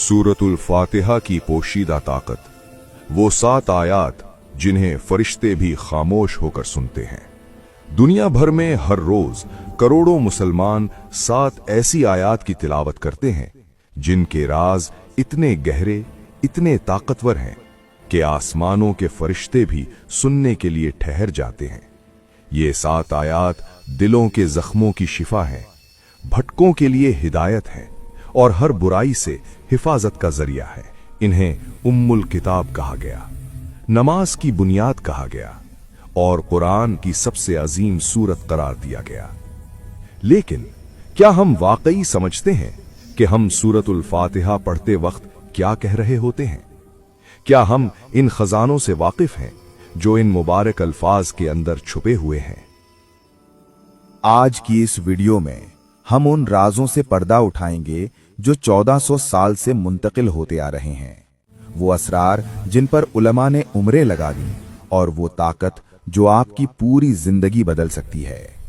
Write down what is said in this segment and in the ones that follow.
सूरतुल फातिहा की पोशीदा ताकत, वो 7 आयात जिन्हें फरिश्ते भी खामोश होकर सुनते हैं। दुनिया भर में हर रोज करोड़ों मुसलमान 7 ऐसी आयात की तिलावत करते हैं जिनके राज इतने गहरे, इतने ताकतवर हैं कि आसमानों के फरिश्ते भी सुनने के लिए ठहर जाते हैं। ये 7 आयात दिलों के जख्मों की शिफा है, भटकों के लिए हिदायत है और हर बुराई से हिफाजत का जरिया है। इन्हें उम्मुल किताब कहा गया, नमाज की बुनियाद कहा गया और कुरान की सबसे अजीम सूरत करार दिया गया। लेकिन क्या हम वाकई समझते हैं कि हम सूरतुल फातिहा पढ़ते वक्त क्या कह रहे होते हैं? क्या हम इन खजानों से वाकिफ हैं जो इन मुबारक अल्फाज के अंदर छुपे हुए हैं? आज की इस वीडियो में हम उन राजों से पर्दा उठाएंगे जो 1400 साल से मुंतकिल होते आ रहे हैं, वो असरार जिन पर उलमा ने उम्रें लगा दी और वो ताकत जो आपकी पूरी जिंदगी बदल सकती है।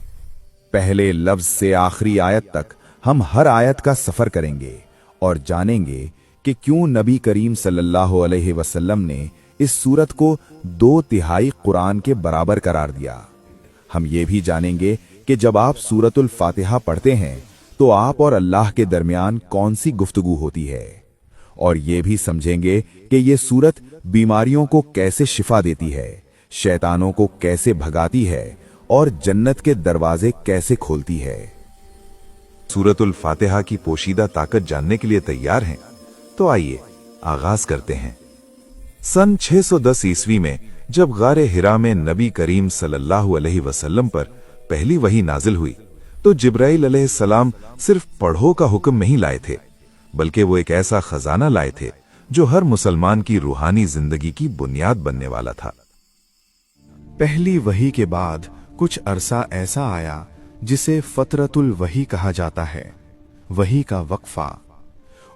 पहले लफ्ज से आखिरी आयत तक हम हर आयत का सफर करेंगे और जानेंगे कि क्यों नबी करीम सल्लल्लाहु अलैहि वसल्लम ने इस सूरत को 2/3 कुरान के बराबर करार दिया। हम ये भी जानेंगे कि जब आप सूरतुल फातिहा पढ़ते हैं तो आप और अल्लाह के दरमियान कौन सी गुफ्तगू होती है, और ये भी समझेंगे कि ये सूरत बीमारियों को कैसे शिफा देती है, शैतानों को कैसे भगाती है और जन्नत के दरवाजे कैसे खोलती है। सूरतुल फातिहा की पोशीदा ताकत जानने के लिए तैयार हैं? तो आइए आगाज करते हैं। सन 610 ईस्वी में जब गारे हिरा में नबी करीम सल्लल्लाहु अलैहि वसल्लम पर पहली वही नाजिल हुई तो जिब्राइल अलैहिस्सलाम सिर्फ पढ़ो का हुक्म नहीं लाए थे, बल्कि वो एक ऐसा खजाना लाए थे जो हर मुसलमान की रूहानी जिंदगी की बुनियाद बनने वाला था। पहली वही के बाद कुछ अरसा ऐसा आया जिसे फतरतुल वही कहा जाता है, वही का वक्फा।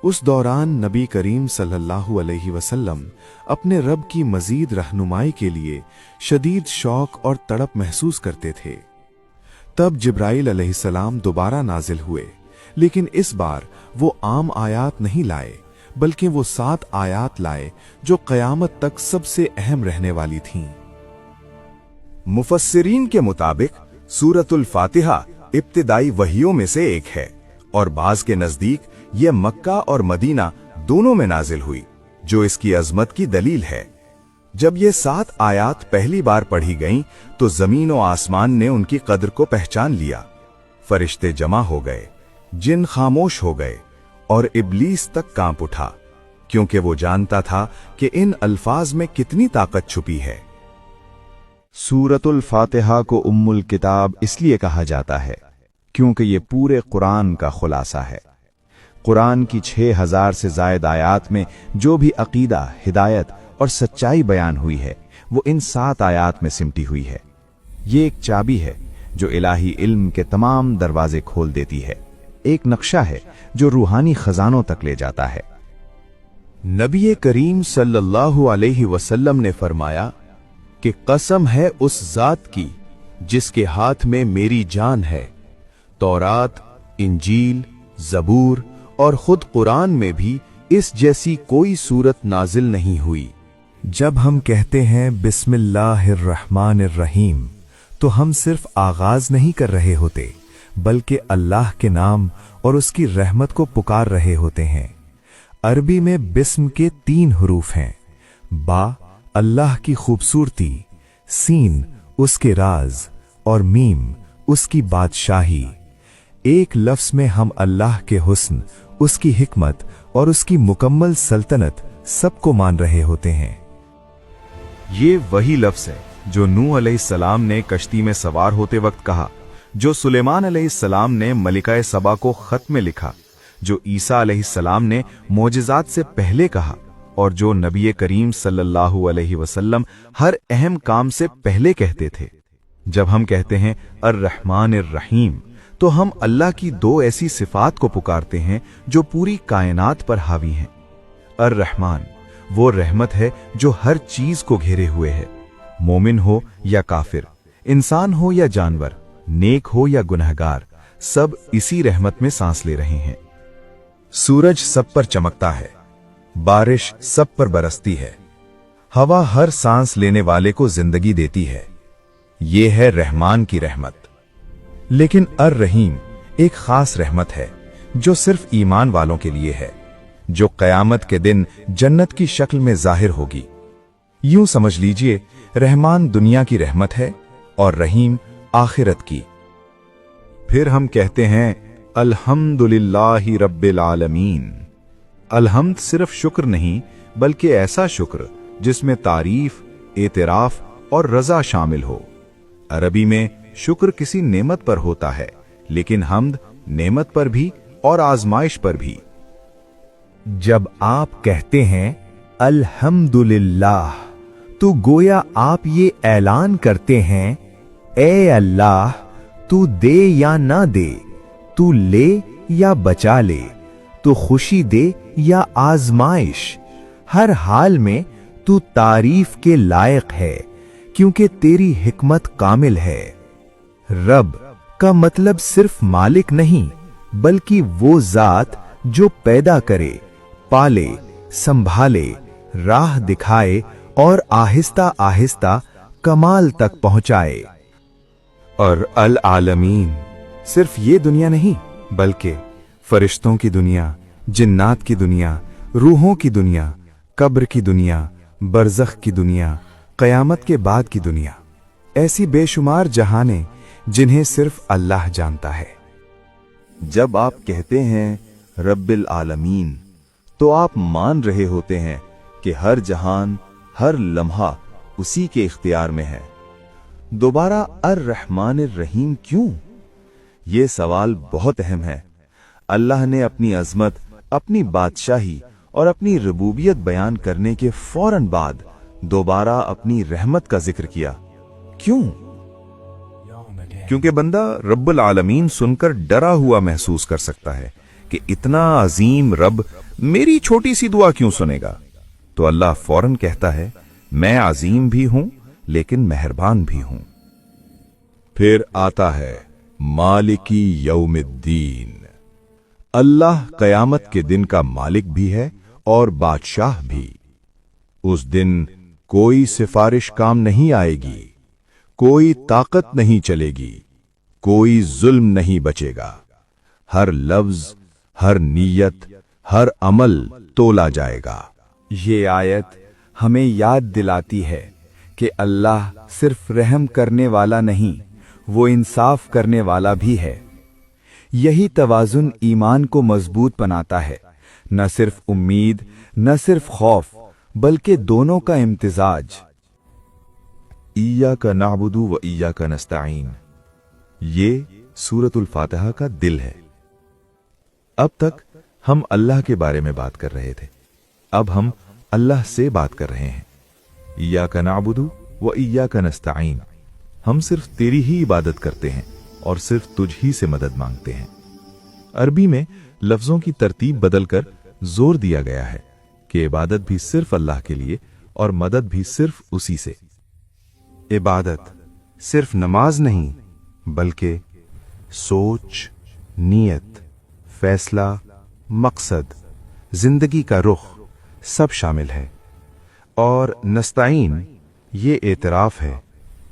उस दौरान नबी करीम सल्लल्लाहु अलैहि वसल्लम अपने रब की मजीद रहनुमाई के लिए शदीद शौक और तड़प महसूस करते थे। तब जिब्राइल अलैहिस्सलाम दोबारा नाजिल हुए, लेकिन इस बार वो आम आयात नहीं लाए, बल्कि वो 7 आयात लाए जो क़यामत तक सबसे अहम रहने वाली थीं। मुफस्सिरीन के मुताबिक सूरतुल फातिहा इब्तिदाई वहियों में से एक है और बाज के नजदीक ये मक्का और मदीना दोनों में नाजिल हुई, जो इसकी अजमत की दलील है। जब ये 7 आयात पहली बार पढ़ी गईं तो जमीन और आसमान ने उनकी कद्र को पहचान लिया। फरिश्ते जमा हो गए, जिन खामोश हो गए और इब्लीस तक कांप उठा, क्योंकि वो जानता था कि इन अल्फाज में कितनी ताकत छुपी है। सूरतुल फातिहा को उम्मुल किताब इसलिए कहा जाता है क्योंकि ये पूरे कुरान का खुलासा है। कुरान की 6000 से जायद आयात में जो भी अकीदा, हिदायत और सच्चाई बयान हुई है वो इन 7 आयात में सिमटी हुई है। ये एक चाबी है जो इलाही इल्म के तमाम दरवाजे खोल देती है, एक नक्शा है जो रूहानी खजानों तक ले जाता है। नबी करीम सल्लल्लाहु अलैहि वसल्लम ने फरमाया कि कसम है उस जात की जिसके हाथ में मेरी जान है, तौरात, इंजील, जबूर और खुद कुरान में भी इस जैसी कोई सूरत नाजिल नहीं हुई। जब हम कहते हैं बिस्मिल्लाहिर्रहमानिर्रहीम तो हम सिर्फ आगाज नहीं कर रहे होते, बल्कि अल्लाह के नाम और उसकी रहमत को पुकार रहे होते हैं। अरबी में बिस्म के 3 हरूफ हैं, बा अल्लाह की खूबसूरती, सीन उसके राज और मीम उसकी बादशाही। एक लफ्ज में हम अल्लाह के हुस्न, उसकी हिकमत और उसकी मुकम्मल सल्तनत सबको मान रहे होते हैं। ये वही लफ्ज है जो नूह अलैहिस्सलाम ने कश्ती में सवार होते वक्त कहा, जो सुलेमान अलैहिस्सलाम ने मलिका सबा को खत में लिखा, जो ईसा अलैहिस्सलाम ने मोजिज़ात से पहले कहा और जो नबी करीम सल्लल्लाहु अलैहि वसल्लम हर अहम काम से पहले कहते थे। जब हम कहते हैं अर्रहमानिर्रहीम तो हम अल्लाह की 2 ऐसी सिफात को पुकारते हैं जो पूरी कायनात पर हावी हैं। अर्रहमान वो रहमत है जो हर चीज को घेरे हुए है, मोमिन हो या काफिर, इंसान हो या जानवर, नेक हो या गुनहगार, सब इसी रहमत में सांस ले रहे हैं। सूरज सब पर चमकता है, बारिश सब पर बरसती है, हवा हर सांस लेने वाले को जिंदगी देती है। ये है रहमान की रहमत। लेकिन अर रहीम एक खास रहमत है जो सिर्फ ईमान वालों के लिए है, जो कयामत के दिन जन्नत की शक्ल में जाहिर होगी। यूं समझ लीजिए, रहमान दुनिया की रहमत है और रहीम आखिरत की। फिर हम कहते हैं अल्हम्दुलिल्लाहि रब्बिल आलमीन। अलहम्द सिर्फ शुक्र नहीं, बल्कि ऐसा शुक्र जिसमें तारीफ, एतराफ और रजा शामिल हो। अरबी में शुक्र किसी नेमत पर होता है, लेकिन हम्द नेमत पर भी और आजमाइश पर भी। जब आप कहते हैं अल्हम्दुलिल्लाह, तो गोया आप ये ऐलान करते हैं, ए अल्लाह, तू दे या ना दे, तू ले या बचा ले, तू खुशी दे या आजमाइश, हर हाल में तू तारीफ के लायक है, क्योंकि तेरी हिकमत कामिल है। रब का मतलब सिर्फ मालिक नहीं, बल्कि वो जात जो पैदा करे, पाले, संभाले, राह दिखाए और आहिस्ता आहिस्ता कमाल तक पहुंचाए। और अल आलमीन सिर्फ ये दुनिया नहीं, बल्कि फरिश्तों की दुनिया, जिन्नात की दुनिया, रूहों की दुनिया, कब्र की दुनिया, बरज़ख की दुनिया, कयामत के बाद की दुनिया, ऐसी बेशुमार जहानें जिन्हें सिर्फ अल्लाह जानता है। जब आप कहते हैं रब्बिल आलमीन, तो आप मान रहे होते हैं कि हर जहान, हर लम्हा उसी के इख्तियार में है। दोबारा अर रहमान रहीम क्यों? ये सवाल बहुत अहम है। अल्लाह ने अपनी अजमत, अपनी बादशाही और अपनी रबूबियत बयान करने के फौरन बाद दोबारा अपनी रहमत का जिक्र किया। क्यों? क्योंकि बंदा रब्बुल आलमीन सुनकर डरा हुआ महसूस कर सकता है कि इतना अजीम रब मेरी छोटी सी दुआ क्यों सुनेगा। तो अल्लाह फौरन कहता है, मैं अजीम भी हूं लेकिन मेहरबान भी हूं। फिर आता है मालिकी यौमिद्दीन। अल्लाह कयामत के दिन का मालिक भी है और बादशाह भी। उस दिन कोई सिफारिश काम नहीं आएगी, कोई ताकत नहीं चलेगी, कोई जुल्म नहीं बचेगा। हर लफ्ज, हर नीयत, हर अमल तोला जाएगा। ये आयत हमें याद दिलाती है कि अल्लाह सिर्फ रहम करने वाला नहीं, वो इंसाफ करने वाला भी है। यही तवाजुन ईमान को मजबूत बनाता है, न सिर्फ उम्मीद, न सिर्फ खौफ, बल्कि दोनों का इम्तिजाज। इय्याका नअबुदु व इय्याका नस्तईन, ये सूरतुल फातिहा का दिल है। अब तक हम अल्लाह के बारे में बात कर रहे थे, अब हम अल्लाह से बात कर रहे हैं। इय्याका नअबुदु व इय्याका नस्तईन, हम सिर्फ तेरी ही इबादत करते हैं और सिर्फ तुझ ही से मदद मांगते हैं। अरबी में लफ्जों की तरतीब बदलकर जोर दिया गया है कि इबादत भी सिर्फ अल्लाह के लिए और मदद भी सिर्फ उसी से। इबादत सिर्फ नमाज नहीं, बल्कि सोच, नीयत, फैसला, मकसद, जिंदगी का रुख सब शामिल है। और नस्ताइन ये एतराफ है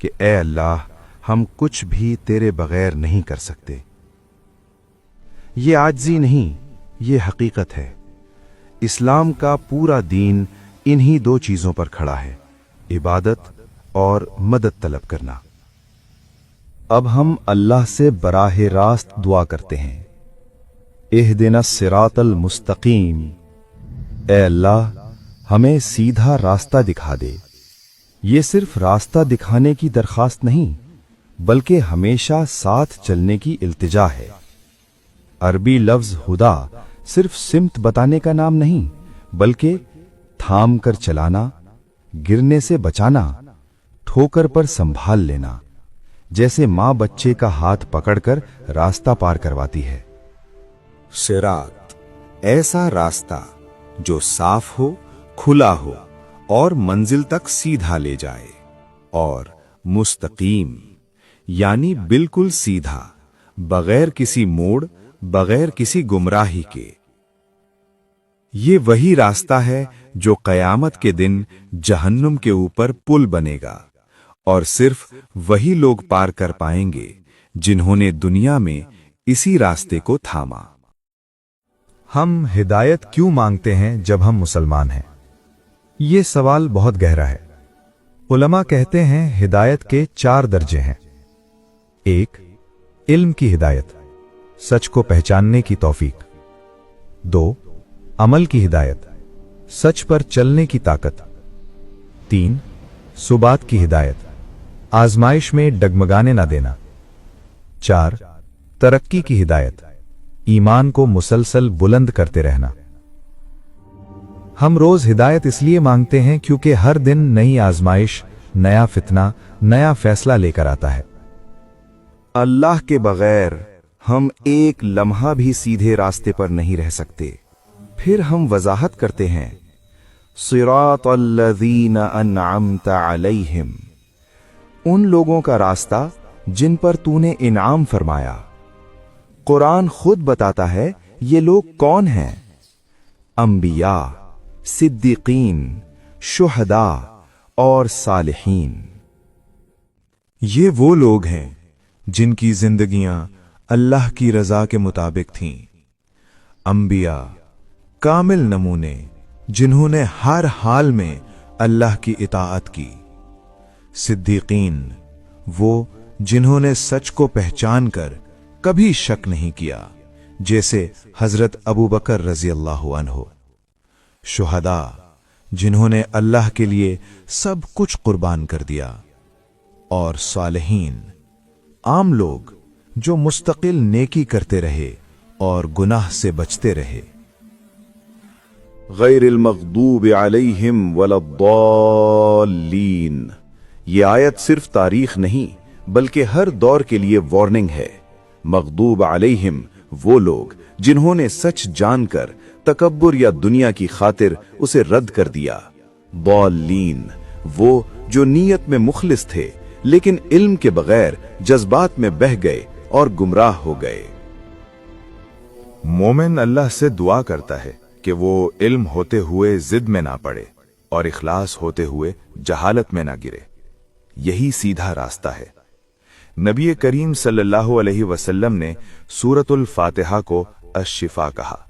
कि ए अल्लाह, हम कुछ भी तेरे बगैर नहीं कर सकते। ये आजिज़ी नहीं, ये हकीकत है। इस्लाम का पूरा दीन इन्हीं दो चीजों पर खड़ा है, इबादत और मदद तलब करना। अब हम अल्लाह से बराह रास्त दुआ करते हैं, इहदिनस सिरातल मुस्तकीम। ए अल्लाह, हमें सीधा रास्ता दिखा दे। ये सिर्फ रास्ता दिखाने की दरखास्त नहीं, बल्कि हमेशा साथ चलने की इल्तिजा है। अरबी लफ्ज हुदा सिर्फ सिमत बताने का नाम नहीं, बल्कि थाम कर चलाना, गिरने से बचाना, ठोकर पर संभाल लेना, जैसे मां बच्चे का हाथ पकड़कर रास्ता पार करवाती है। सिरात, ऐसा रास्ता जो साफ हो, खुला हो और मंजिल तक सीधा ले जाए। और मुस्तकीम यानी बिल्कुल सीधा, बगैर किसी मोड़, बगैर किसी गुमराही के। ये वही रास्ता है जो कयामत के दिन जहन्नुम के ऊपर पुल बनेगा और सिर्फ वही लोग पार कर पाएंगे जिन्होंने दुनिया में इसी रास्ते को थामा। हम हिदायत क्यों मांगते हैं जब हम मुसलमान हैं? ये सवाल बहुत गहरा है। उलमा कहते हैं हिदायत के 4 दर्जे हैं। 1. इल्म की हिदायत, सच को पहचानने की तौफीक। 2. अमल की हिदायत, सच पर चलने की ताकत। 3. सुबात की हिदायत, आजमाइश में डगमगाने ना देना। 4. तरक्की की हिदायत, ईमान को मुसलसल बुलंद करते रहना। हम रोज हिदायत इसलिए मांगते हैं क्योंकि हर दिन नई आजमाइश, नया फितना, नया फैसला लेकर आता है। अल्लाह के बगैर हम एक लम्हा भी सीधे रास्ते पर नहीं रह सकते। फिर हम वजाहत करते हैं, सिरातल्लज़ीना अन्अमता अलैहिम, उन लोगों का रास्ता जिन पर तूने इनाम फरमाया। कुरान खुद बताता है ये लोग कौन हैं। अंबिया, सिद्दीकीन, शुहदा और सालिहीन। ये वो लोग हैं जिनकी जिंदगियां अल्लाह की रजा के मुताबिक थीं। अंबिया, कामिल नमूने जिन्होंने हर हाल में अल्लाह की इताअत की। सिद्दीकीन, वो जिन्होंने सच को पहचान कर कभी शक नहीं किया, जैसे हजरत अबू बकर रजी अल्लाह अन्हु। शुहदा, जिन्होंने अल्लाह के लिए सब कुछ कुर्बान कर दिया। और सालिहीन, आम लोग जो मुस्तकिल नेकी करते रहे और गुनाह से बचते रहे। गैरिल मग़दूब अलैहिम वलद्दाल्लीन, ये आयत सिर्फ तारीख नहीं बल्कि हर दौर के लिए वार्निंग है। मग़दूब अलैहिम वो लोग जिन्होंने सच जानकर तकब्बुर या दुनिया की खातिर उसे रद्द कर दिया। दाल्लीन, वो जो नीयत में मुखलिस थे लेकिन इल्म के बगैर जज्बात में बह गए और गुमराह हो गए। मोमिन अल्लाह से दुआ करता है कि वो इल्म होते हुए जिद में ना पड़े और इखलास होते हुए जहालत में ना गिरे। यही सीधा रास्ता है। नबी करीम सल्लल्लाहु अलैहि वसल्लम ने सूरतुल फातिहा को अश-शिफा कहा।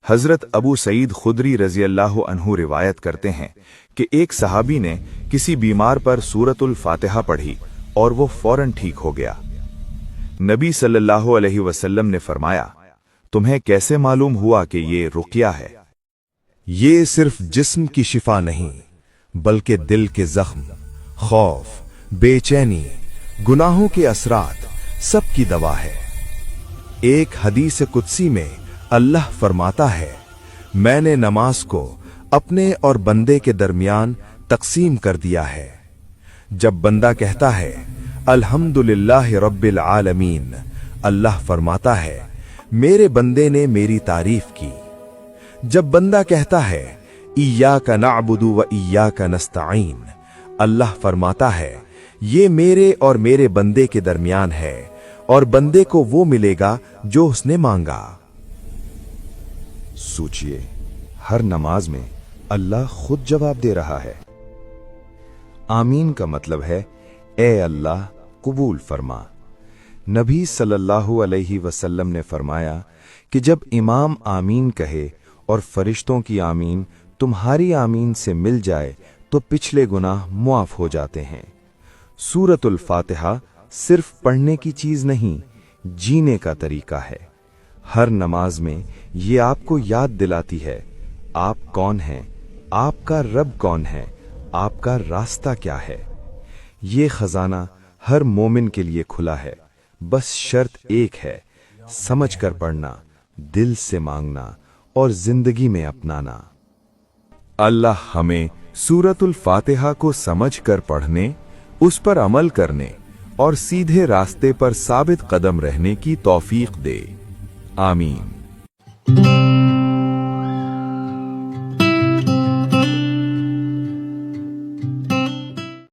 हजरत अबू सईद खुदरी रजी अल्लाह अन्हु रिवायत करते हैं कि एक सहाबी ने किसी बीमार पर सूरतुल फातिहा पढ़ी और वो फौरन ठीक हो गया। नबी सल्लल्लाहु अलैहि वसल्लम ने फरमाया, तुम्हें कैसे मालूम हुआ कि ये रुकिया है? ये सिर्फ जिस्म की शिफा नहीं बल्कि दिल के जख्म, खौफ, बेचैनी, गुनाहों के असरात सब की दवा है। एक हदीस कुदसी में अल्लाह फरमाता है, मैंने नमाज को अपने और बंदे के दरमियान तकसीम कर दिया है। जब बंदा कहता है अल्हम्दुलिल्लाह रब्बिल आलमीन, अल्लाह फरमाता है मेरे बंदे ने मेरी तारीफ की। जब बंदा कहता है इय्याका नअबुदु व इय्याका नस्तईन, अल्लाह फरमाता है ये मेरे और मेरे बंदे के दरमियान है और बंदे को वो मिलेगा जो उसने मांगा। सोचिए, हर नमाज में अल्लाह खुद जवाब दे रहा है। आमीन का मतलब है ए अल्लाह कबूल फरमा। नबी सल्लल्लाहु अलैहि वसल्लम ने फरमाया कि जब इमाम आमीन कहे और फरिश्तों की आमीन तुम्हारी आमीन से मिल जाए तो पिछले गुनाह मुआफ हो जाते हैं। सूरतुल फातिहा सिर्फ पढ़ने की चीज नहीं, जीने का तरीका है। हर नमाज में ये आपको याद दिलाती है आप कौन हैं, आपका रब कौन है, आपका रास्ता क्या है। ये खजाना हर मोमिन के लिए खुला है। बस शर्त एक है, समझ कर पढ़ना, दिल से मांगना और जिंदगी में अपनाना। अल्लाह हमें सूरतुल फातिहा को समझ कर पढ़ने, उस पर अमल करने और सीधे रास्ते पर साबित कदम रहने की तौफीक दे। आमीन।